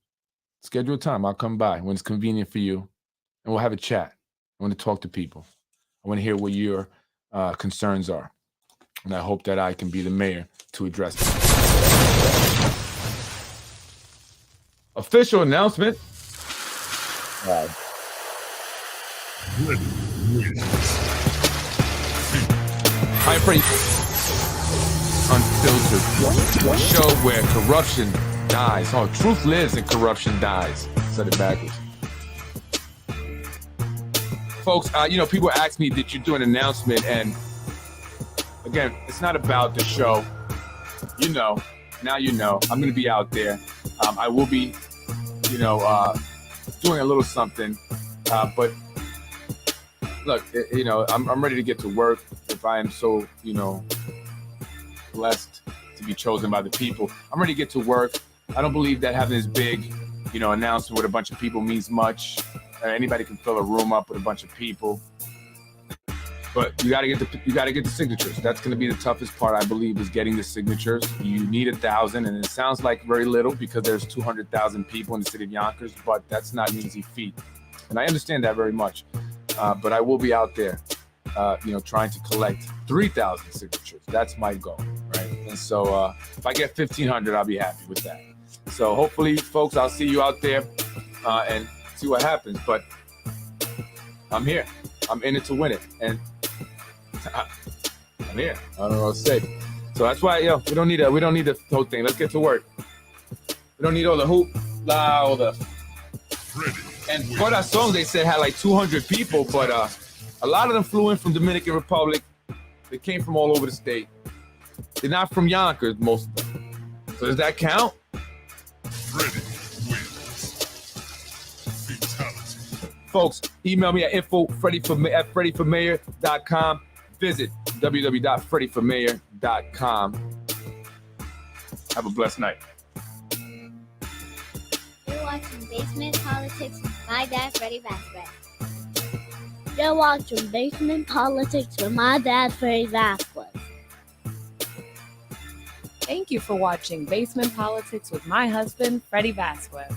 Schedule a time. I'll come by when it's convenient for you, and we'll have a chat. I want to talk to people. I want to hear what your concerns are. And I hope that I can be the mayor to address them. Official announcement. Hi, Freddy. Unfiltered. A show where corruption dies. Oh, truth lives and corruption dies. Said it backwards. Folks, people ask me, did you do an announcement? And again, it's not about the show. Now you know. I'm going to be out there. I will be, doing a little something. But look, I'm ready to get to work. If I am so, blessed to be chosen by the people, I'm ready to get to work. I don't believe that having this big, announcement with a bunch of people means much. Anybody can fill a room up with a bunch of people, but you got to get the signatures. That's going to be the toughest part, I believe, is getting the signatures. You need 1,000, and it sounds like very little because there's 200,000 people in the city of Yonkers, but that's not an easy feat, and I understand that very much. But I will be out there, trying to collect 3,000 signatures. That's my goal, right? And so if I get 1,500, I'll be happy with that. So hopefully, folks, I'll see you out there, and see what happens. But I'm here. I'm in it to win it, and I'm here. I don't know what to say. So that's why, we don't need the whole thing. Let's get to work. We don't need all the hoop, all the. And Corazon, they said, had like 200 people, but a lot of them flew in from Dominican Republic. They came from all over the state. They're not from Yonkers, most of them. So does that count? Folks, email me at info@freddyformayor.com. Visit www.freddyformayor.com. Have a blessed night. You're watching Basement Politics with my dad, Freddy Vazquez. You're watching Basement Politics with my dad, Freddy Vazquez. Thank you for watching Basement Politics with my husband, Freddy Vazquez.